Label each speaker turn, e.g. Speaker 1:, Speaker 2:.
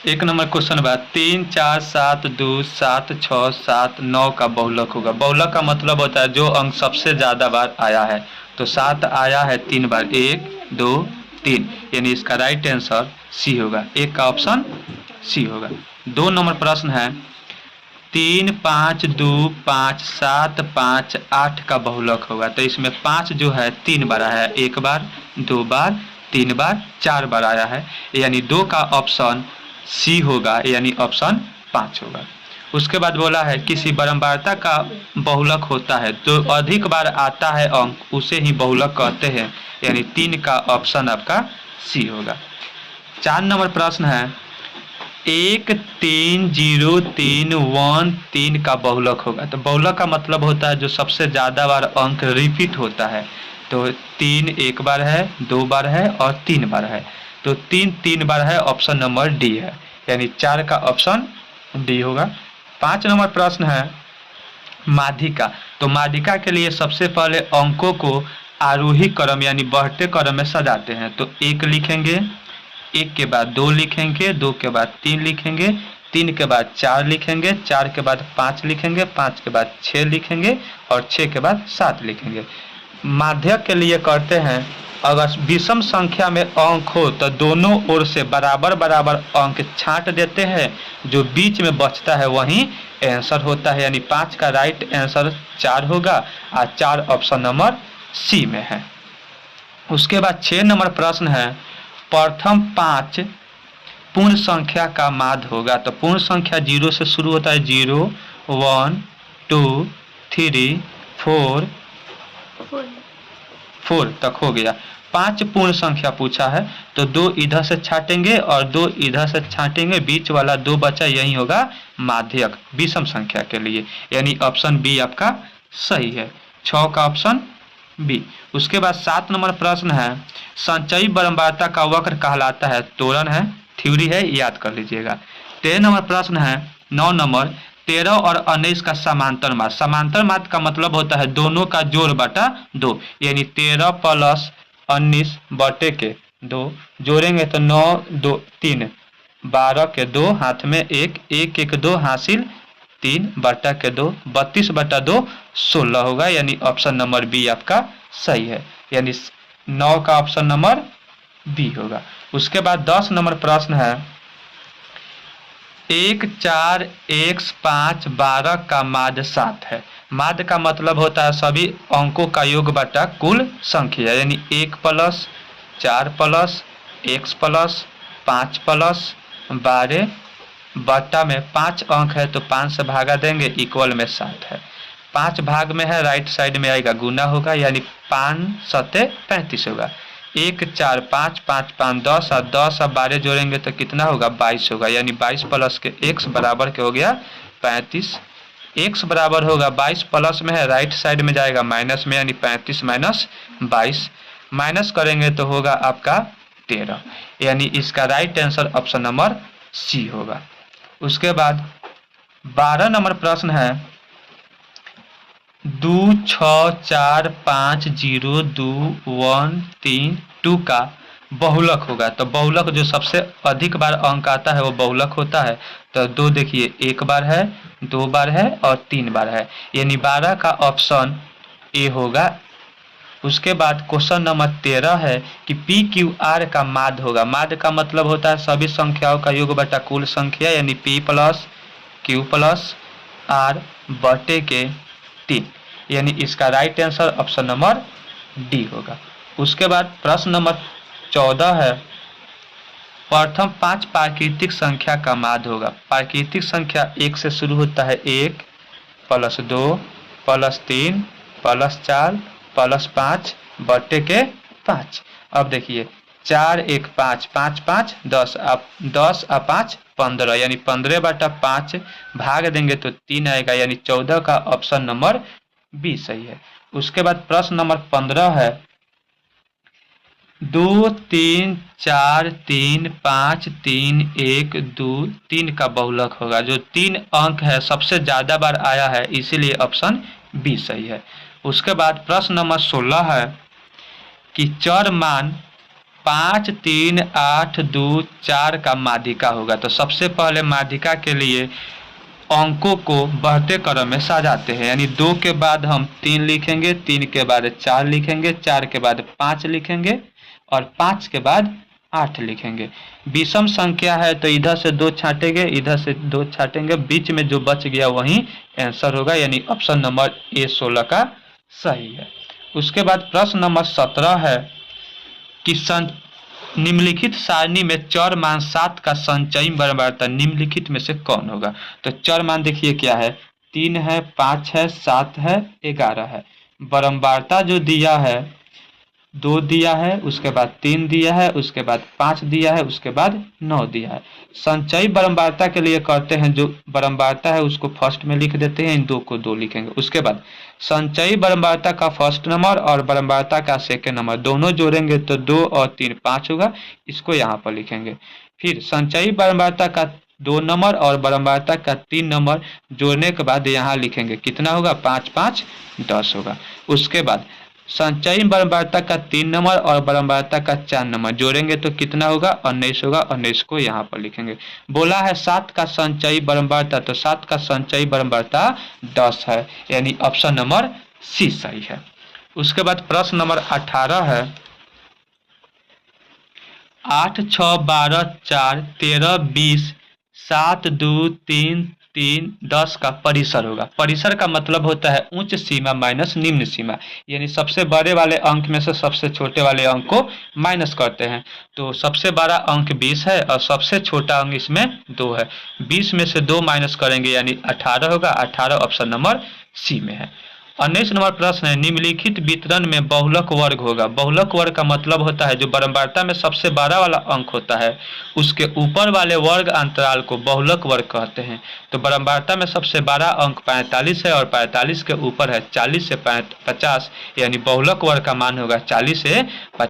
Speaker 1: एक number question बा 3 4 7 2 7 6 7 9 का बहुलक होगा। बहुलक का मतलब होता है जो अंक सबसे ज्यादा बार आया है। तो 7 आया है 3 बार, 1 2 3, यानी इसका राइट आंसर सी होगा। एक का ऑप्शन सी होगा। 2 नंबर प्रश्न है 3 5 2 5 7 5 8 का बहुलक होगा। तो इसमें 5 जो है 3 बार आया है, 1 बार 2 बार 3 बार 4 बार आया है, यानी 2 का ऑप्शन सी होगा, यानी ऑप्शन 5 होगा। उसके बाद बोला है किसी बारंबारता का बहुलक होता है तो अधिक बार आता है अंक उसे ही बहुलक कहते हैं, यानी 3 का ऑप्शन आपका सी होगा। 4 नंबर प्रश्न है 1 3 0 3 1 3 का बहुलक होगा। तो बहुलक का मतलब होता है जो सबसे ज्यादा बार अंक रिपीट होता है। तो 3 1 बार है, 2 बार है और 3 बार है। तो 3 3 बार है, ऑप्शन नंबर डी है, यानी 4 का ऑप्शन डी होगा। 5 नंबर प्रश्न है माध्यिका। तो माध्यिका के लिए सबसे पहले अंकों को आरोही क्रम यानी बढ़ते क्रम में सजाते हैं। तो 1 लिखेंगे, 1 के बाद 2 लिखेंगे, 2 के बाद 3 लिखेंगे, 3 के बाद 4 लिखेंगे, 4 के बाद 5 लिखेंगे, 5 के बाद 6 लिखेंगे और 6 के बाद 7 लिखेंगे। माध्यक के लिए करते हैं अगर विषम संख्या में अंक हो तो दोनों ओर से बराबर बराबर अंक छांट देते हैं, जो बीच में बचता है वही आंसर होता है, यानी 5 का राइट आंसर 4 होगा और 4 ऑप्शन नंबर सी में है। उसके बाद 6 नंबर प्रश्न है प्रथम 5 पूर्ण संख्या का माध्य होगा। तो पूर्ण संख्या 0 से शुरू होता है, 0 1 2 3 4 तक हो गया। 5 पूर्ण संख्या पूछा है तो 2 इधर से छाटेंगे और 2 इधर से छाटेंगे, बीच वाला 2 बचा, यही होगा माध्यक विषम संख्या के लिए, यानी ऑप्शन बी आपका सही है। 6 का ऑप्शन बी। उसके बाद 7 नंबर प्रश्न है संचयी बारंबारता का वक्र कहलाता है। तोरण है, थ्योरी है, याद कर लीजिएगा। 13 नंबर प्रश्न है 9 नंबर 13 और 19 का समांतर माध्य। समांतर माध्य का मतलब होता है दोनों का जोड़ बटा 2, यानी 13 प्लस 19 बटे के 2 जोड़ेंगे तो 9 2 3 12 के 2 हाथ में 1 1 1 2 हासिल 3 बटा के 2 32 बटा 2 16 होगा, यानी ऑप्शन नंबर बी आपका सही है, यानी 9 का ऑप्शन नंबर बी होगा। उसके बाद 10 नंबर प्रश्न है 1 4 x 5 12 का माध्य 7 है। माध्य का मतलब होता है सभी अंकों का योग बटा कुल संख्या, यानी 1 plus 4 plus x plus 5 plus 12 बट्टा में 5 अंक है तो 5 से भागा देंगे, इक्वल में 7 है। 5 भाग में है, राइट साइड में आएगा, गुना होगा, यानी 5 सत्ते 35 होगा। 1 4 5 5 5 10 और 10 और 12 जोड़ेंगे तो कितना होगा 22 होगा, यानी 22 प्लस के x बराबर के हो गया 35। x बराबर होगा 22 प्लस में है, राइट साइड में जाएगा माइनस में, यानी 35 माइनस 22, माइनस करेंगे तो होगा आपका 13, यानी इसका right answer option number C होगा। उसके बाद 12 नंबर प्रश्न है 2 6 4 5 0 2 1 3 2 का बहुलक होगा। तो बहुलक जो सबसे अधिक बार अंक आता है वो बहुलक होता है। तो 2 देखिए 1 बार है, 2 बार है और 3 बार है, यानी 12 का ऑप्शन ए होगा। उसके बाद क्वेश्चन नंबर 13 है कि पी क्यू आर का माध्य होगा। माध्य का मतलब होता है सभी संख्याओं का योग बटा कुल संख्या, यानी P plus Q plus R बटे के 3, यानी इसका right answer option number D होगा। उसके बाद प्रश्न नंबर 14 है प्रथम 5 प्राकृतिक संख्या का माध्य होगा। प्राकृतिक संख्या 1 से शुरू होता है, 1 प्लस 2 प्लस 3 प्लस 4 प्लस 5 बटे के 5। अब देखिए 4 1 5 5 5 10 अब 10 और 5 15, यानी 15 बटा 5 भाग देंगे तो 3 आएगा, यानी 14 का ऑप्शन नंबर बी सही है। उसके बाद प्रश्न नंबर 15 है 2 3 4 3 5 3 1 2 3 का बहुलक होगा। जो 3 अंक है सबसे ज्यादा बार आया है, इसीलिए ऑप्शन बी सही है। उसके बाद प्रश्न नंबर 16 है कि चर मान 5, 3, 8, 2, 4 का माध्यिका होगा। तो सबसे पहले माध्यिका के लिए अंकों को बढ़ते क्रम में सजाते हैं, यानी 2 के बाद हम 3 लिखेंगे, 3 के बाद 4 लिखेंगे, 4 के बाद 5 लिखेंगे और 5 के बाद 8 लिखेंगे। विषम संख्या है तो इधर से 2 छाटेंगे, इधर से 2 छाटेंगे, बीच में जो बच गया वही आंसर होगा, यानी ऑप्शन नंबर ए 16 का सही है। उसके बाद प्रश्न नंबर 17 है कि निम्नलिखित सारणी में चर मान 7 का संचयी बराबरता निम्नलिखित में से कौन होगा। तो चर मान देखिए क्या है, 3 है, 5 है, 7 है, 11 है। बराबरता जो दिया है 2 दिया है, उसके बाद 3 दिया है, उसके बाद 5 दिया है, उसके बाद 9 दिया है। संचयी बराबरता के लिए करते हैं, जो बराबरता है उसको फर्स्ट में लिख देते हैं, इन 2 को 2 लिखेंगे। उसके बाद संचयी बराबरता का फर्स्ट नंबर और बराबरता का सेकेंड नंबर दोनों जोड़ेंगे तो 2 और 3 5 होगा, इसको यहाँ पर लिखेंगे। फिर संचयी बराबरता का 2 नंबर और बराबरता का 3 नंबर जोड़ने के बाद यहाँ लिखेंगे, कितना होगा, 5 5 10 होगा। उसके बाद संचयी बराबरता का 3 नंबर और बराबरता का 4 नंबर जोड़ेंगे तो कितना होगा, 19 होगा, 19 को यहाँ पर लिखेंगे। बोला है 7 का संचयी बराबरता, तो 7 का संचयी बराबरता 10 है, यानी ऑप्शन नंबर सी सही है। उसके बाद प्रश्न नंबर 18 है, 8, 6, 12, 4, 13, 20, 7, 2, 3, 3, 10 का परिसर होगा। परिसर का मतलब होता है उच्च सीमा माइनस निम्न सीमा, यानी सबसे बड़े वाले अंक में से सबसे छोटे वाले अंक को माइनस करते हैं। तो सबसे बड़ा अंक 20 है और सबसे छोटा अंक इसमें 2 है। 20 में से 2 माइनस करेंगे यानी 18 होगा, 18 ऑप्शन नंबर सी में है। 19 नंबर प्रश्न है, निम्नलिखित वितरण में बहुलक वर्ग होगा। बहुलक वर्ग का मतलब होता है जो बराबरता में सबसे बड़ा वाला अंक होता है उसके ऊपर वाले वर्ग अंतराल को बहुलक वर्ग कहते हैं। तो बराबरता में सबसे बड़ा अंक 45 है और 45 के ऊपर है 40 से 50, यानी बहुलक वर्ग का मान होगा 40 से 50।